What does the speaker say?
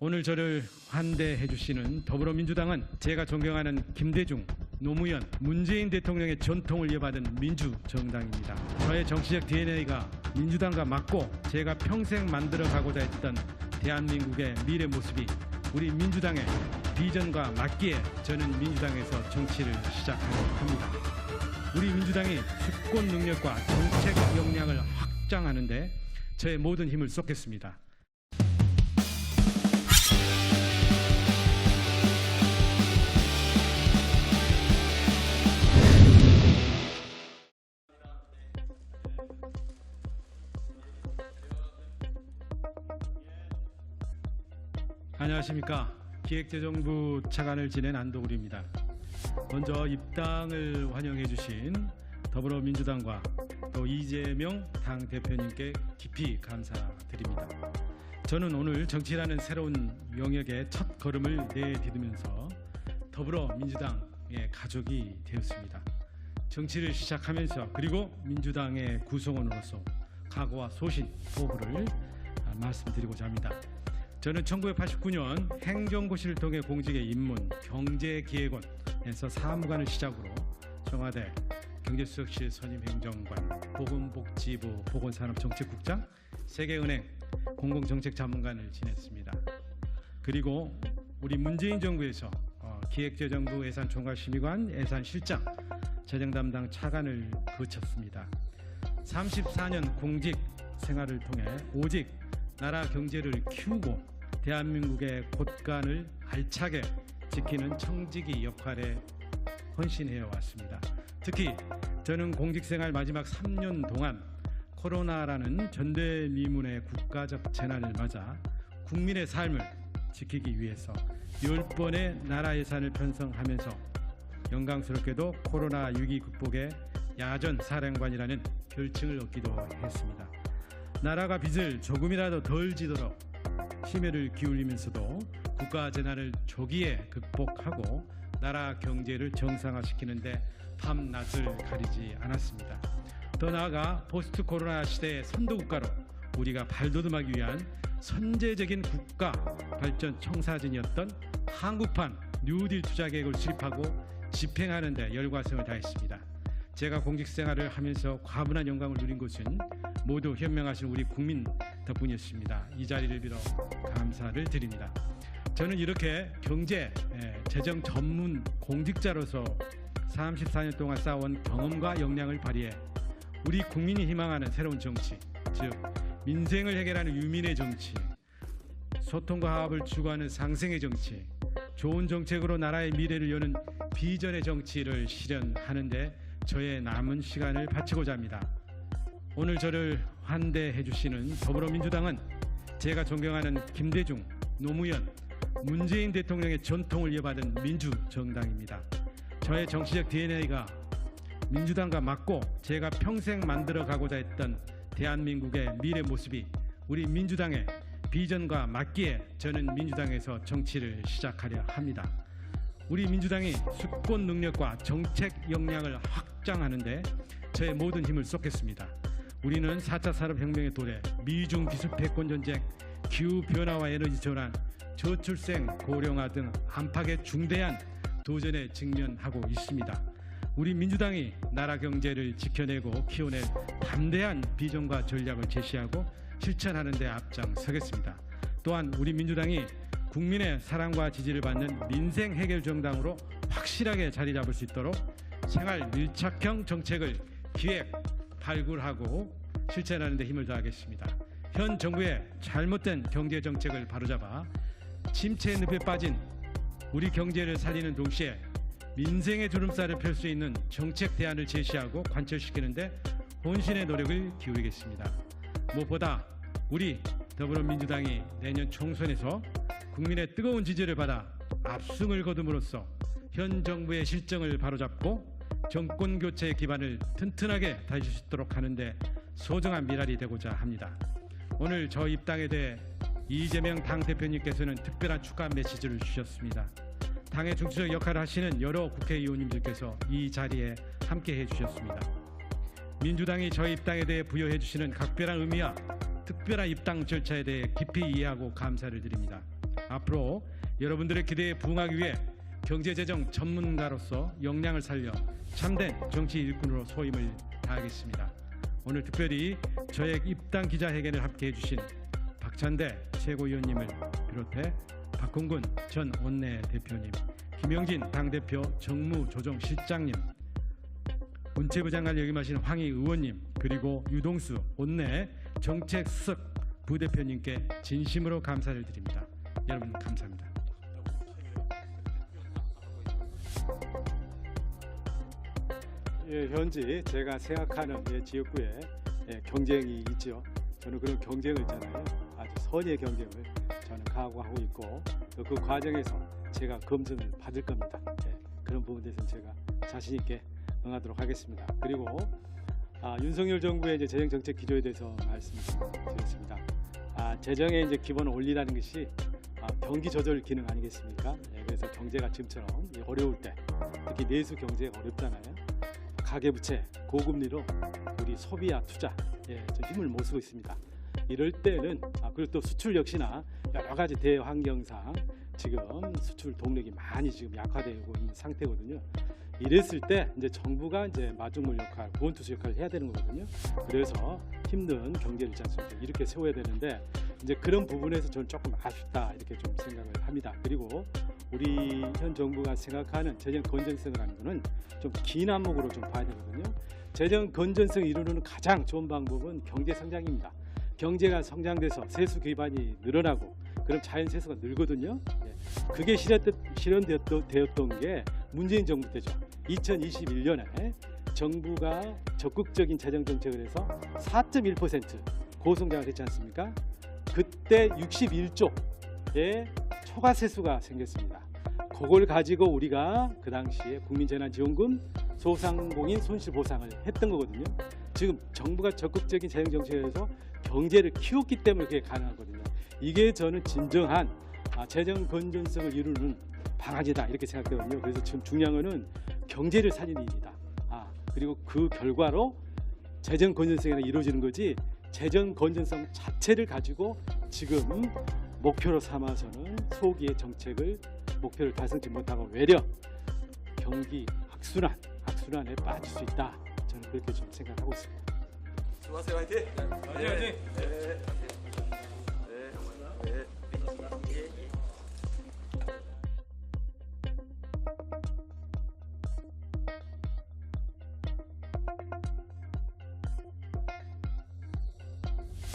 오늘 저를 환대해 주시는 더불어민주당은 제가 존경하는 김대중, 노무현, 문재인 대통령의 전통을 이어받은 민주정당입니다. 저의 정치적 DNA가 민주당과 맞고 제가 평생 만들어가고자 했던 대한민국의 미래 모습이 우리 민주당의 비전과 맞기에 저는 민주당에서 정치를 시작하려 합니다. 우리 민주당이 수권 능력과 정책 역량을 확장하는 데 저의 모든 힘을 쏟겠습니다. 안녕하십니까. 기획재정부 차관을 지낸 안도구리입니다. 먼저 입당을 환영해 주신 더불어민주당과 또 이재명 당대표님께 깊이 감사드립니다. 저는 오늘 정치라는 새로운 영역에 첫 걸음을 내디디면서 더불어민주당의 가족이 되었습니다. 정치를 시작하면서 그리고 민주당의 구성원으로서 각오와 소신, 포부를 말씀드리고자 합니다. 저는 1989년 행정고시를 통해 공직에 입문, 경제기획원에서 사무관을 시작으로 청와대 경제수석실 선임행정관, 보건복지부 보건산업정책국장, 세계은행 공공정책자문관을 지냈습니다. 그리고 우리 문재인 정부에서 기획재정부 예산총괄심의관, 예산실장, 재정담당 차관을 거쳤습니다. 34년 공직 생활을 통해 오직 나라 경제를 키우고 대한민국의 곳간을 알차게 지키는 청지기 역할에 헌신해 왔습니다. 특히 저는 공직생활 마지막 3년 동안 코로나라는 전대미문의 국가적 재난을 맞아 국민의 삶을 지키기 위해서 10번의 나라 예산을 편성하면서 영광스럽게도 코로나 위기 극복의 야전 사령관이라는 별칭을 얻기도 했습니다. 나라가 빚을 조금이라도 덜 지도록 심혈을 기울이면서도 국가 재난을 조기에 극복하고 나라 경제를 정상화시키는 데 밤낮을 가리지 않았습니다. 더 나아가 포스트 코로나 시대의 선도국가로 우리가 발돋움하기 위한 선제적인 국가 발전 청사진이었던 한국판 뉴딜 투자계획을 수립하고 집행하는 데 열과성을 다했습니다. 제가 공직생활을 하면서 과분한 영광을 누린 것은 모두 현명하신 우리 국민 덕분이었습니다. 이 자리를 빌어 감사를 드립니다. 저는 이렇게 경제, 재정 전문 공직자로서 34년 동안 쌓아온 경험과 역량을 발휘해 우리 국민이 희망하는 새로운 정치, 즉 민생을 해결하는 유민의 정치, 소통과 화합을 추구하는 상생의 정치, 좋은 정책으로 나라의 미래를 여는 비전의 정치를 실현하는 데 저의 남은 시간을 바치고자 합니다. 오늘 저를 환대해 주시는 더불어민주당은 제가 존경하는 김대중, 노무현, 문재인 대통령의 전통을 이어받은 민주정당입니다. 저의 정치적 DNA가 민주당과 맞고 제가 평생 만들어가고자 했던 대한민국의 미래 모습이 우리 민주당의 비전과 맞기에 저는 민주당에서 정치를 시작하려 합니다. 우리 민주당이 수권 능력과 정책 역량을 확장하는 데 저의 모든 힘을 쏟겠습니다. 우리는 4차 산업혁명의 도래, 미중 기술 패권 전쟁, 기후변화와 에너지 전환, 저출생, 고령화 등 안팎의 중대한 도전에 직면하고 있습니다. 우리 민주당이 나라 경제를 지켜내고 키워낼 담대한 비전과 전략을 제시하고 실천하는 데 앞장서겠습니다. 또한 우리 민주당이 국민의 사랑과 지지를 받는 민생 해결 정당으로 확실하게 자리 잡을 수 있도록 생활 밀착형 정책을 기획, 발굴하고 실천하는 데 힘을 다하겠습니다. 현 정부의 잘못된 경제 정책을 바로잡아 침체의 늪에 빠진 우리 경제를 살리는 동시에 민생의 주름살을 펼 수 있는 정책 대안을 제시하고 관철시키는 데 혼신의 노력을 기울이겠습니다. 무엇보다 우리 더불어민주당이 내년 총선에서 국민의 뜨거운 지지를 받아 압승을 거둠으로써 현 정부의 실정을 바로잡고 정권 교체의 기반을 튼튼하게 다질 수 있도록 하는 데 소중한 미랄이 되고자 합니다. 오늘 저 입당에 대해 이재명 당대표님께서는 특별한 축하 메시지를 주셨습니다. 당의 중추적 역할을 하시는 여러 국회의원님들께서 이 자리에 함께해 주셨습니다. 민주당이 저 입당에 대해 부여해 주시는 각별한 의미와 특별한 입당 절차에 대해 깊이 이해하고 감사를 드립니다. 앞으로 여러분들의 기대에 부응하기 위해 경제재정 전문가로서 역량을 살려 참된 정치 일꾼으로 소임을 다하겠습니다. 오늘 특별히 저의 입당 기자회견을 함께해 주신 박찬대 최고위원님을 비롯해 박홍근 전 원내대표님, 김영진 당대표 정무조정실장님, 문체부 장관을 역임하신 황희 의원님, 그리고 유동수 원내 정책수석 부대표님께 진심으로 감사를 드립니다. 여러분 감사합니다. 예, 현재 제가 생각하는 지역구에 경쟁이 있죠. 저는 그런 경쟁을 있잖아요. 아주 선의의 경쟁을 저는 각오하고 있고 또 그 과정에서 제가 검증을 받을 겁니다. 그런 부분에 대해서는 제가 자신 있게 응하도록 하겠습니다. 그리고 윤석열 정부의 이제 재정 정책 기조에 대해서 말씀드렸습니다. 재정의 이제 기본을 올리라는 것이 경기 조절 기능 아니겠습니까? 그래서 경제가 지금처럼 어려울 때, 특히 내수 경제가 어렵잖아요. 가계부채, 고금리로 우리 소비와 투자 좀 힘을 못 쓰고 있습니다. 이럴 때는 그리고 또 수출 역시나 여러 가지 대환경상 지금 수출 동력이 많이 지금 약화되고 있는 상태거든요. 이랬을 때 이제 정부가 이제 마중물 역할, 구원투수 역할을 해야 되는 거거든요. 그래서 힘든 경제를 있지 않습니까? 이렇게 세워야 되는데 이제 그런 부분에서 저는 조금 아쉽다 이렇게 좀 생각을 합니다. 그리고 우리 현 정부가 생각하는 재정 건전성을 하는 것은 좀 긴 안목으로 좀 봐야 되거든요. 재정 건전성을 이루는 가장 좋은 방법은 경제 성장입니다. 경제가 성장돼서 세수 기반이 늘어나고 그럼 자연 세수가 늘거든요. 그게 실현되었던 게 문재인 정부 때죠. 2021년에 정부가 적극적인 재정 정책을 해서 4.1% 고성장을 했지 않습니까? 그때 61조의 초과 세수가 생겼습니다. 그걸 가지고 우리가 그 당시에 국민재난지원금, 소상공인 손실보상을 했던 거거든요. 지금 정부가 적극적인 재정 정책에서 경제를 키웠기 때문에 그게 가능하거든요. 이게 저는 진정한 재정 건전성을 이루는 방안이다 이렇게 생각되거든요. 그래서 지금 중요한 거는 경제를 살리는 일이다. 그리고 그 결과로 재정 건전성이 이루어지는 거지 재정 건전성 자체를 가지고 지금 목표로 삼아서는 소기의 정책을 목표를 달성치 못하고 외려 경기 악순환에 빠질 수 있다. 저는 그렇게 좀 생각하고 있습니다. 수고하세요. 화이팅! 화이팅! 네.